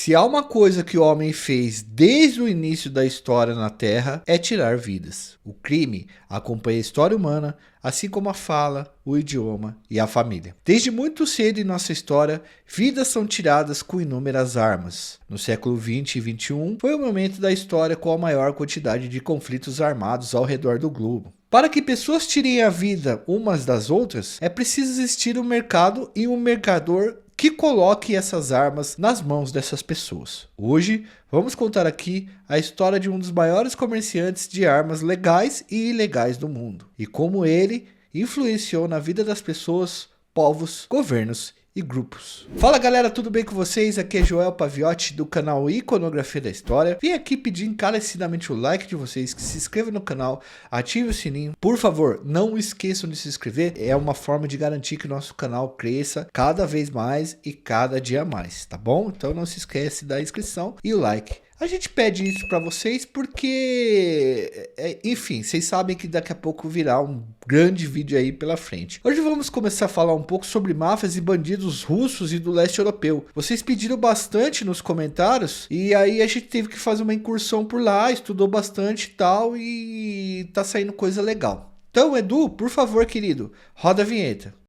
Se há uma coisa que o homem fez desde o início da história na Terra, é tirar vidas. O crime acompanha a história humana, assim como a fala, o idioma e a família. Desde muito cedo em nossa história, vidas são tiradas com inúmeras armas. No século 20 e 21, foi o momento da história com a maior quantidade de conflitos armados ao redor do globo. Para que pessoas tirem a vida umas das outras, é preciso existir um mercado e um mercador que coloque essas armas nas mãos dessas pessoas. Hoje, vamos contar aqui a história de um dos maiores comerciantes de armas legais e ilegais do mundo, e como ele influenciou na vida das pessoas, povos, governos e grupos. Fala galera, tudo bem com vocês? Aqui é Joel Paviotti do canal Iconografia da História. Vim aqui pedir encarecidamente o like de vocês, que se inscrevam no canal, ative o sininho. Por favor, não esqueçam de se inscrever, é uma forma de garantir que o nosso canal cresça cada vez mais e cada dia mais, tá bom? Então não se esquece da inscrição e o like. A gente pede isso para vocês porque, enfim, vocês sabem que daqui a pouco virá um grande vídeo aí pela frente. Hoje vamos começar a falar um pouco sobre máfias e bandidos russos e do leste europeu. Vocês pediram bastante nos comentários e aí a gente teve que fazer uma incursão por lá, estudou bastante e tal e tá saindo coisa legal. Então, Edu, por favor, querido, roda a vinheta.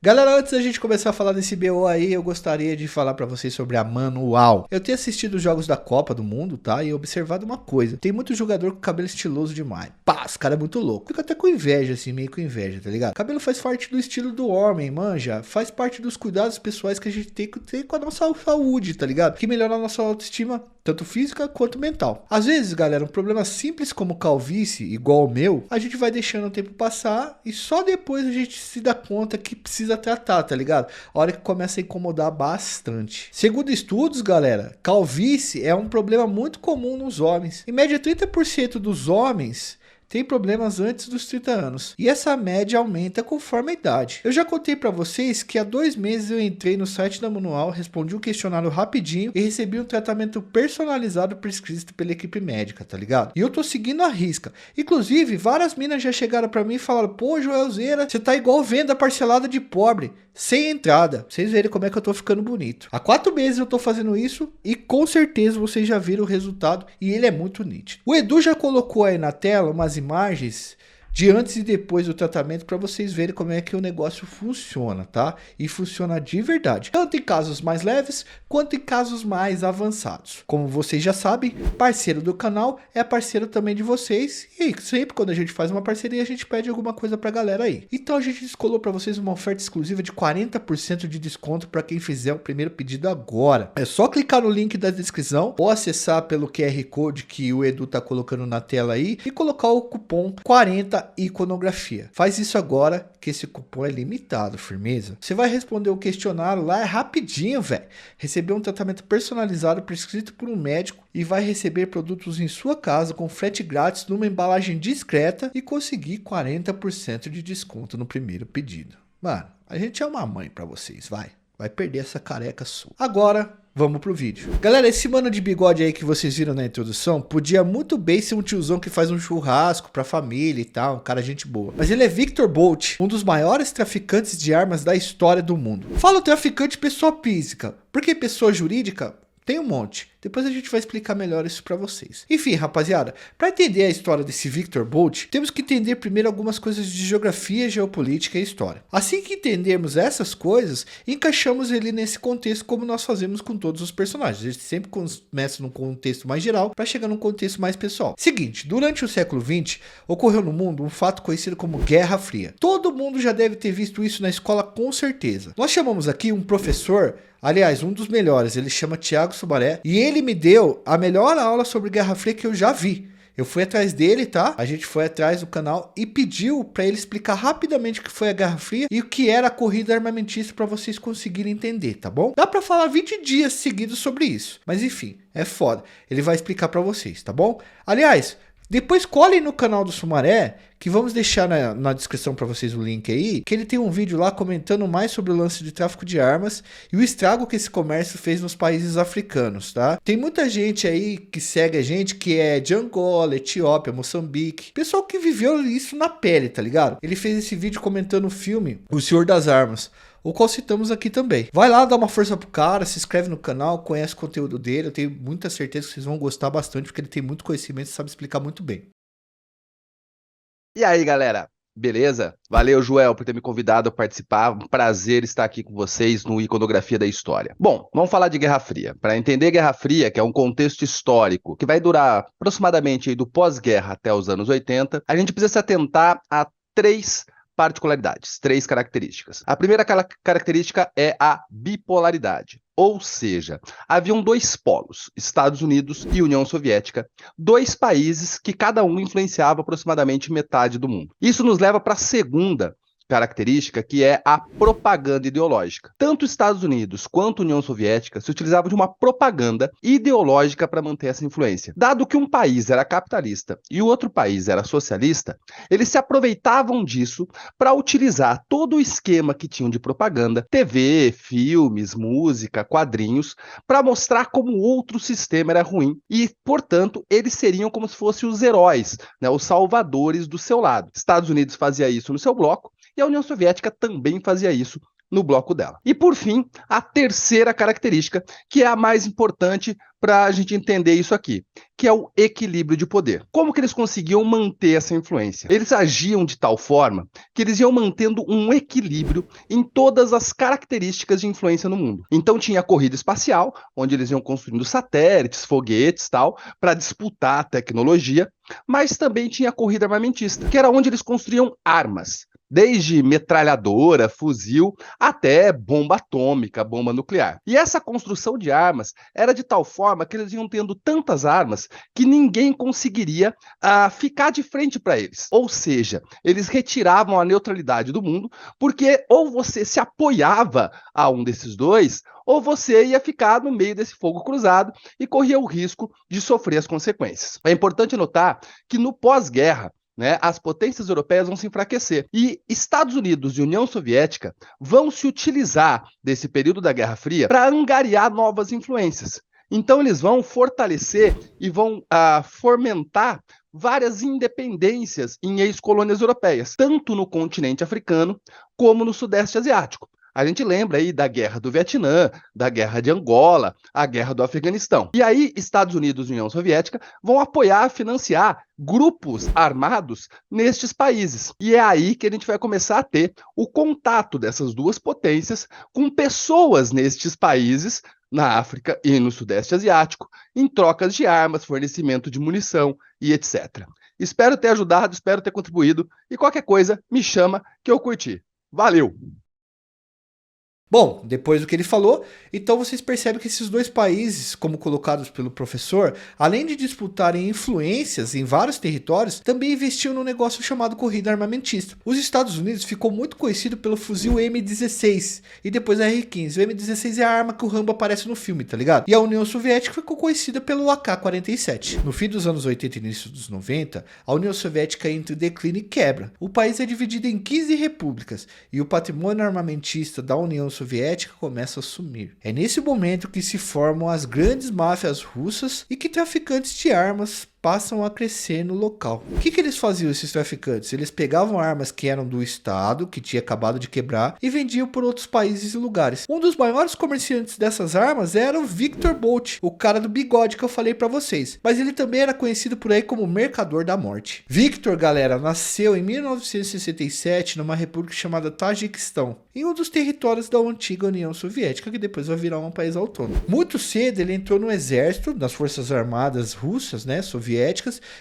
Galera, antes da gente começar a falar desse BO aí, eu gostaria de falar pra vocês sobre a Manual. Eu tenho assistido os jogos da Copa do Mundo, tá? E observado uma coisa. Tem muito jogador com cabelo estiloso demais. Pá, esse cara é muito louco. Fico até com inveja, assim, meio com inveja, tá ligado? Cabelo faz parte do estilo do homem, manja. Faz parte dos cuidados pessoais que a gente tem que ter com a nossa saúde, tá ligado? Que melhora a nossa autoestima, tanto física quanto mental. Às vezes, galera, um problema simples como calvície, igual o meu, a gente vai deixando o tempo passar e só depois a gente se dá conta que precisa tratar, tá ligado? A hora que começa a incomodar bastante. Segundo estudos, galera, calvície é um problema muito comum nos homens. Em média, 30% dos homens tem problemas antes dos 30 anos. E essa média aumenta conforme a idade. Eu já contei pra vocês que há 2 meses eu entrei no site da Manual, respondi um questionário rapidinho e recebi um tratamento personalizado prescrito pela equipe médica, tá ligado? E eu tô seguindo a risca. Inclusive, várias minas já chegaram pra mim e falaram: pô, Joelzeira, você tá igual venda parcelada de pobre, sem entrada. Pra vocês verem como é que eu tô ficando bonito. Há 4 meses eu tô fazendo isso e com certeza vocês já viram o resultado e ele é muito nítido. O Edu já colocou aí na tela umas imagens de antes e depois do tratamento para vocês verem como é que o negócio funciona, tá? E funciona de verdade, tanto em casos mais leves quanto em casos mais avançados. Como vocês já sabem, parceiro do canal é parceiro também de vocês e sempre quando a gente faz uma parceria a gente pede alguma coisa pra galera aí. Então a gente descolou para vocês uma oferta exclusiva de 40% de desconto para quem fizer o primeiro pedido agora. É só clicar no link da descrição ou acessar pelo QR Code que o Edu tá colocando na tela aí e colocar o cupom 40 Iconografia. Faz isso agora que esse cupom é limitado, firmeza? Você vai responder o questionário lá, é rapidinho, velho. Receber um tratamento personalizado prescrito por um médico e vai receber produtos em sua casa com frete grátis numa embalagem discreta e conseguir 40% de desconto no primeiro pedido. Mano, a gente é uma mãe pra vocês, vai perder essa careca sua. Agora, vamos pro vídeo. Galera, esse mano de bigode aí que vocês viram na introdução, podia muito bem ser um tiozão que faz um churrasco pra família e tal, um cara gente boa. Mas ele é Victor Bout, um dos maiores traficantes de armas da história do mundo. Falo traficante pessoa física, porque pessoa jurídica tem um monte. Depois a gente vai explicar melhor isso pra vocês. Enfim, rapaziada, para entender a história desse Victor Bout, temos que entender primeiro algumas coisas de geografia, geopolítica e história. Assim que entendermos essas coisas, encaixamos ele nesse contexto como nós fazemos com todos os personagens. A gente sempre começa num contexto mais geral para chegar num contexto mais pessoal. Seguinte, durante o século XX, ocorreu no mundo um fato conhecido como Guerra Fria. Todo mundo já deve ter visto isso na escola com certeza. Nós chamamos aqui um professor, aliás, um dos melhores, ele chama Tiago Sumaré, e ele me deu a melhor aula sobre Guerra Fria que eu já vi. Eu fui atrás dele, tá? A gente foi atrás do canal e pediu para ele explicar rapidamente o que foi a Guerra Fria e o que era a corrida armamentista para vocês conseguirem entender, tá bom? Dá para falar 20 dias seguidos sobre isso, mas enfim, é foda. Ele vai explicar para vocês, tá bom? Aliás, Depois colhem no canal do Sumaré, que vamos deixar na descrição para vocês o link aí, que ele tem um vídeo lá comentando mais sobre o lance de tráfico de armas e o estrago que esse comércio fez nos países africanos, tá? Tem muita gente aí que segue a gente que é de Angola, Etiópia, Moçambique, pessoal que viveu isso na pele, tá ligado? Ele fez esse vídeo comentando o filme O Senhor das Armas, o qual citamos aqui também. Vai lá, dá uma força pro cara, se inscreve no canal, conhece o conteúdo dele, eu tenho muita certeza que vocês vão gostar bastante, porque ele tem muito conhecimento e sabe explicar muito bem. E aí, galera, beleza? Valeu, Joel, por ter me convidado a participar. Um prazer estar aqui com vocês no Iconografia da História. Bom, vamos falar de Guerra Fria. Para entender Guerra Fria, que é um contexto histórico que vai durar aproximadamente do pós-guerra até os anos 80, a gente precisa se atentar a três particularidades, três características. A primeira característica é a bipolaridade. Ou seja, haviam dois polos, Estados Unidos e União Soviética, dois países que cada um influenciava aproximadamente metade do mundo. Isso nos leva para a segunda característica, que é a propaganda ideológica. Tanto Estados Unidos quanto União Soviética se utilizavam de uma propaganda ideológica para manter essa influência. Dado que um país era capitalista e o outro país era socialista, eles se aproveitavam disso para utilizar todo o esquema que tinham de propaganda, TV, filmes, música, quadrinhos, para mostrar como o outro sistema era ruim e, portanto, eles seriam como se fossem os heróis, né, os salvadores do seu lado. Estados Unidos fazia isso no seu bloco, e a União Soviética também fazia isso no bloco dela. E, por fim, a terceira característica, que é a mais importante para a gente entender isso aqui, que é o equilíbrio de poder. Como que eles conseguiam manter essa influência? Eles agiam de tal forma que eles iam mantendo um equilíbrio em todas as características de influência no mundo. Então tinha a corrida espacial, onde eles iam construindo satélites, foguetes, tal, para disputar a tecnologia, mas também tinha a corrida armamentista, que era onde eles construíam armas. Desde metralhadora, fuzil, até bomba atômica, bomba nuclear. E essa construção de armas era de tal forma que eles iam tendo tantas armas que ninguém conseguiria ficar de frente para eles. Ou seja, eles retiravam a neutralidade do mundo, porque ou você se apoiava a um desses dois, ou você ia ficar no meio desse fogo cruzado e corria o risco de sofrer as consequências. É importante notar que no pós-guerra, as potências europeias vão se enfraquecer. E Estados Unidos e União Soviética vão se utilizar desse período da Guerra Fria para angariar novas influências. Então, eles vão fortalecer e vão fomentar várias independências em ex-colônias europeias, tanto no continente africano como no Sudeste Asiático. A gente lembra aí da Guerra do Vietnã, da Guerra de Angola, a Guerra do Afeganistão. E aí, Estados Unidos e União Soviética vão apoiar, financiar grupos armados nestes países. E é aí que a gente vai começar a ter o contato dessas duas potências com pessoas nestes países, na África e no Sudeste Asiático, em trocas de armas, fornecimento de munição e etc. Espero ter ajudado, espero ter contribuído. E qualquer coisa, me chama que eu curti. Valeu! Bom, depois do que ele falou, então vocês percebem que esses dois países, como colocados pelo professor, além de disputarem influências em vários territórios, também investiam num negócio chamado corrida armamentista. Os Estados Unidos ficou muito conhecido pelo fuzil M16 e depois a R-15. O M16 é a arma que o Rambo aparece no filme, tá ligado? E a União Soviética ficou conhecida pelo AK-47. No fim dos anos 80 e início dos 90, a União Soviética entra em declínio e quebra. O país é dividido em 15 repúblicas e o patrimônio armamentista da União Soviética começa a sumir. É nesse momento que se formam as grandes máfias russas e que traficantes de armas passam a crescer no local. O que eles faziam, esses traficantes? Eles pegavam armas que eram do Estado, que tinha acabado de quebrar, e vendiam por outros países e lugares. Um dos maiores comerciantes dessas armas era o Victor Bout, o cara do bigode que eu falei pra vocês. Mas ele também era conhecido por aí como Mercador da Morte. Victor, galera, nasceu em 1967 numa república chamada Tajiquistão, em um dos territórios da antiga União Soviética, que depois vai virar um país autônomo. Muito cedo ele entrou no exército, nas forças armadas russas, soviéticas,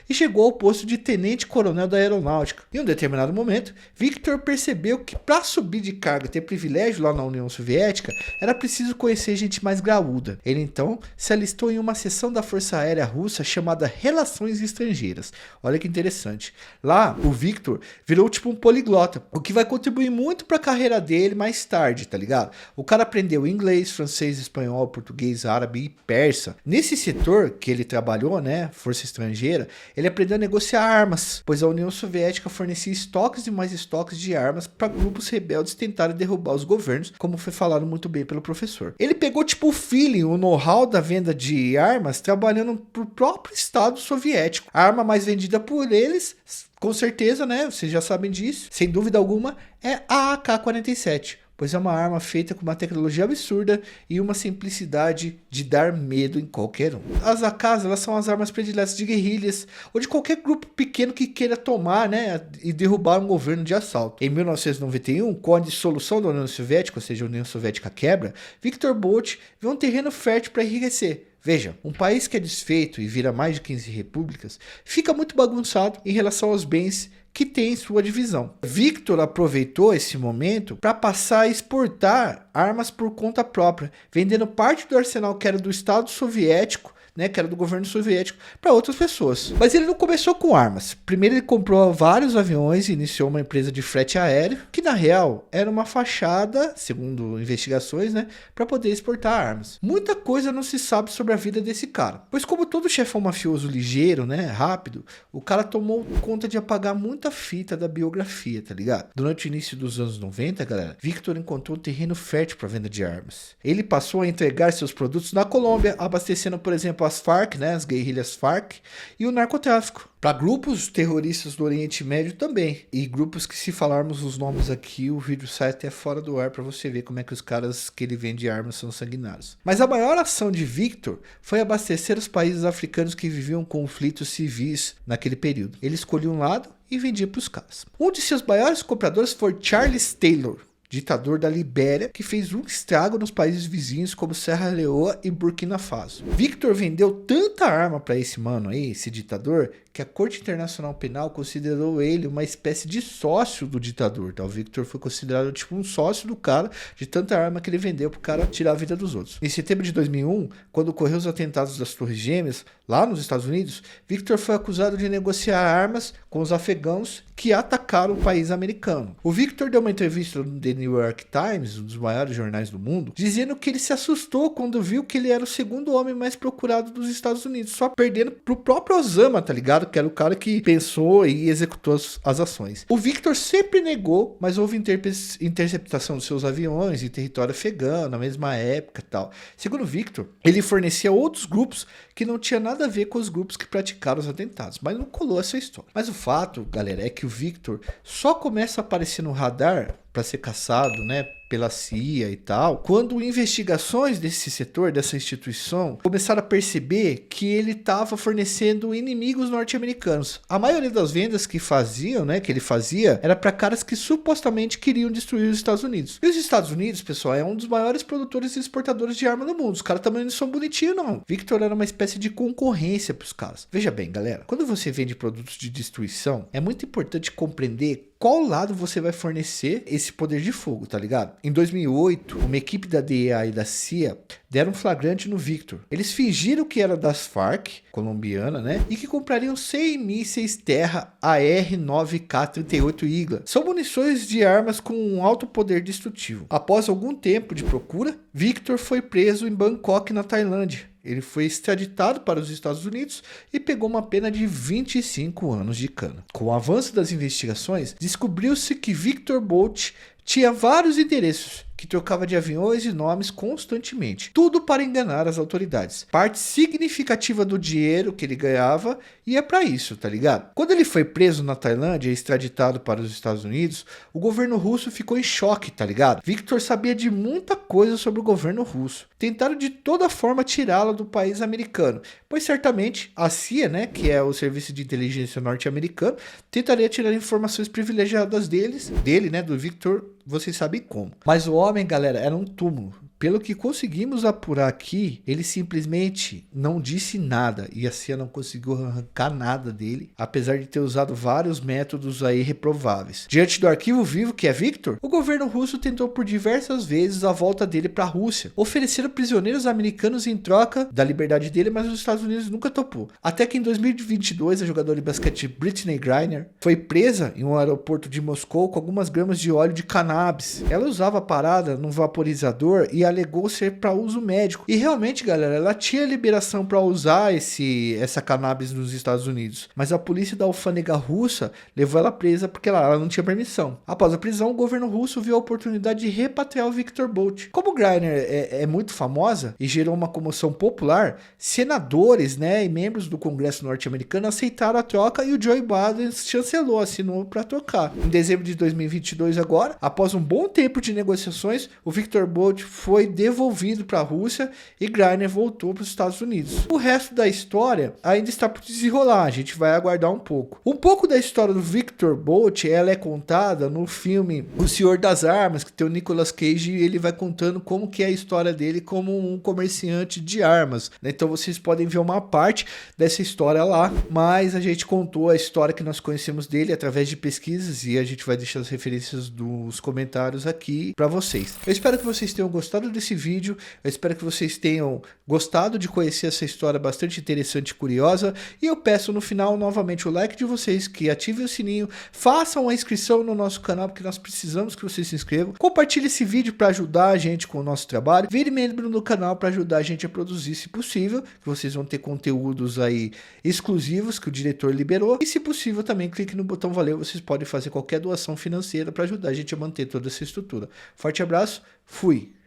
e chegou ao posto de tenente-coronel da aeronáutica. Em um determinado momento, Victor percebeu que para subir de cargo e ter privilégio lá na União Soviética, era preciso conhecer gente mais graúda. Ele então se alistou em uma seção da Força Aérea Russa chamada Relações Estrangeiras. Olha que interessante. Lá, o Victor virou tipo um poliglota, o que vai contribuir muito para a carreira dele mais tarde, tá ligado? O cara aprendeu inglês, francês, espanhol, português, árabe e persa. Nesse setor que ele trabalhou, Força Estrangeira, estrangeira, ele aprendeu a negociar armas, pois a União Soviética fornecia estoques e mais estoques de armas para grupos rebeldes tentarem derrubar os governos, como foi falado muito bem pelo professor. Ele pegou tipo o feeling, o know-how da venda de armas, trabalhando pro próprio Estado soviético. A arma mais vendida por eles, com certeza, né? Vocês já sabem disso, sem dúvida alguma, é a AK-47. Pois é uma arma feita com uma tecnologia absurda e uma simplicidade de dar medo em qualquer um. As AKs, elas são as armas prediletas de guerrilhas ou de qualquer grupo pequeno que queira tomar, né, e derrubar um governo de assalto. Em 1991, com a dissolução da União Soviética, ou seja, a União Soviética quebra, Viktor Bout vê um terreno fértil para enriquecer. Veja, um país que é desfeito e vira mais de 15 repúblicas, fica muito bagunçado em relação aos bens que tem em sua divisão. Viktor aproveitou esse momento para passar a exportar armas por conta própria, vendendo parte do arsenal que era do Estado soviético, né, que era do governo soviético, para outras pessoas. Mas ele não começou com armas. Primeiro ele comprou vários aviões e iniciou uma empresa de frete aéreo, que na real era uma fachada, segundo investigações, né, para poder exportar armas. Muita coisa não se sabe sobre a vida desse cara, pois como todo chefão mafioso ligeiro, né, rápido, o cara tomou conta de apagar muita fita da biografia, tá ligado? Durante o início dos anos 90, galera, Viktor encontrou um terreno fértil para venda de armas. Ele passou a entregar seus produtos na Colômbia, abastecendo, por exemplo, as Farc, né, as guerrilhas Farc, e o narcotráfico. Para grupos terroristas do Oriente Médio também. E grupos que, se falarmos os nomes aqui, o vídeo sai até fora do ar para você ver como é que os caras que ele vende armas são sanguinários. Mas a maior ação de Viktor foi abastecer os países africanos que viviam conflitos civis naquele período. Ele escolhia um lado e vendia para os caras. Um de seus maiores compradores foi Charles Taylor, ditador da Libéria, que fez um estrago nos países vizinhos como Serra Leoa e Burkina Faso. Viktor vendeu tanta arma para esse mano aí, esse ditador, que a Corte Internacional Penal considerou ele uma espécie de sócio do ditador, tá? O Viktor foi considerado tipo um sócio do cara, de tanta arma que ele vendeu pro cara tirar a vida dos outros. Em setembro de 2001, quando ocorreu os atentados das Torres Gêmeas, lá nos Estados Unidos, Viktor foi acusado de negociar armas com os afegãos que atacaram o país americano. O Viktor deu uma entrevista no The New York Times, um dos maiores jornais do mundo, dizendo que ele se assustou quando viu que ele era o segundo homem mais procurado dos Estados Unidos, só perdendo pro próprio Osama, tá ligado? Que era o cara que pensou e executou as ações. O Viktor sempre negou, mas houve interceptação dos seus aviões em território afegano, na mesma época e tal. Segundo o Viktor, ele fornecia outros grupos que não tinha nada a ver com os grupos que praticaram os atentados, mas não colou essa história. Mas o fato, galera, é que o Viktor só começa a aparecer no radar para ser caçado, né, pela CIA e tal, quando investigações desse setor, dessa instituição, começaram a perceber que ele estava fornecendo inimigos norte-americanos. A maioria das vendas que faziam, né, que ele fazia, era para caras que supostamente queriam destruir os Estados Unidos. E os Estados Unidos, pessoal, é um dos maiores produtores e exportadores de arma do mundo. Os caras também não são bonitinhos, não. Victor era uma espécie de concorrência para os caras. Veja bem, galera, quando você vende produtos de destruição, é muito importante compreender qual lado você vai fornecer esse poder de fogo, tá ligado? Em 2008, uma equipe da DEA e da CIA deram um flagrante no Viktor. Eles fingiram que era das Farc, colombiana, né? E que comprariam 100 mísseis Terra AR-9K-38 Igla. São munições de armas com um alto poder destrutivo. Após algum tempo de procura, Viktor foi preso em Bangkok, na Tailândia. Ele foi extraditado para os Estados Unidos e pegou uma pena de 25 anos de cana. Com o avanço das investigações, descobriu-se que Viktor Bout tinha vários interesses, que trocava de aviões e nomes constantemente. Tudo para enganar as autoridades. Parte significativa do dinheiro que ele ganhava ia para isso, tá ligado? Quando ele foi preso na Tailândia e extraditado para os Estados Unidos, o governo russo ficou em choque, tá ligado? Viktor sabia de muita coisa sobre o governo russo. Tentaram de toda forma tirá-lo do país americano, pois certamente a CIA, né, que é o serviço de inteligência norte-americano, tentaria tirar informações privilegiadas dele, né, do Viktor, vocês sabem como. Mas o homem, galera, era um túmulo. Pelo que conseguimos apurar aqui, ele simplesmente não disse nada e a CIA não conseguiu arrancar nada dele, apesar de ter usado vários métodos aí reprováveis. Diante do arquivo vivo que é Viktor, o governo russo tentou por diversas vezes a volta dele para a Rússia, oferecendo prisioneiros americanos em troca da liberdade dele, mas os Estados Unidos nunca topou. Até que em 2022, a jogadora de basquete Brittney Griner foi presa em um aeroporto de Moscou com algumas gramas de óleo de cannabis. Ela usava a parada num vaporizador e alegou ser para uso médico. E realmente, galera, ela tinha liberação para usar essa cannabis nos Estados Unidos, mas a polícia da alfândega russa levou ela presa porque ela não tinha permissão. Após a prisão, o governo russo viu a oportunidade de repatriar o Victor Bout. Como Griner é muito famosa e gerou uma comoção popular, senadores, né, e membros do Congresso norte-americano aceitaram a troca e o Joe Biden chancelou, assinou para trocar. Em dezembro de 2022 agora, após um bom tempo de negociações, o Victor Bout foi devolvido para a Rússia e Griner voltou para os Estados Unidos. O resto da história ainda está por desenrolar, a gente vai aguardar um pouco. Um pouco da história do Victor Bout, ela é contada no filme O Senhor das Armas, que tem o Nicolas Cage, e ele vai contando como que é a história dele como um comerciante de armas, né? Então vocês podem ver uma parte dessa história lá, mas a gente contou a história que nós conhecemos dele através de pesquisas e a gente vai deixar as referências dos comentários aqui para vocês. Eu espero que vocês tenham gostado desse vídeo, eu espero que vocês tenham gostado de conhecer essa história bastante interessante e curiosa, e eu peço no final novamente o like de vocês, que ativem o sininho, façam a inscrição no nosso canal, porque nós precisamos que vocês se inscrevam, compartilhe esse vídeo para ajudar a gente com o nosso trabalho, vire membro do canal para ajudar a gente a produzir, se possível, que vocês vão ter conteúdos aí exclusivos que o diretor liberou, e se possível também clique no botão valeu, vocês podem fazer qualquer doação financeira para ajudar a gente a manter toda essa estrutura. Forte abraço, fui!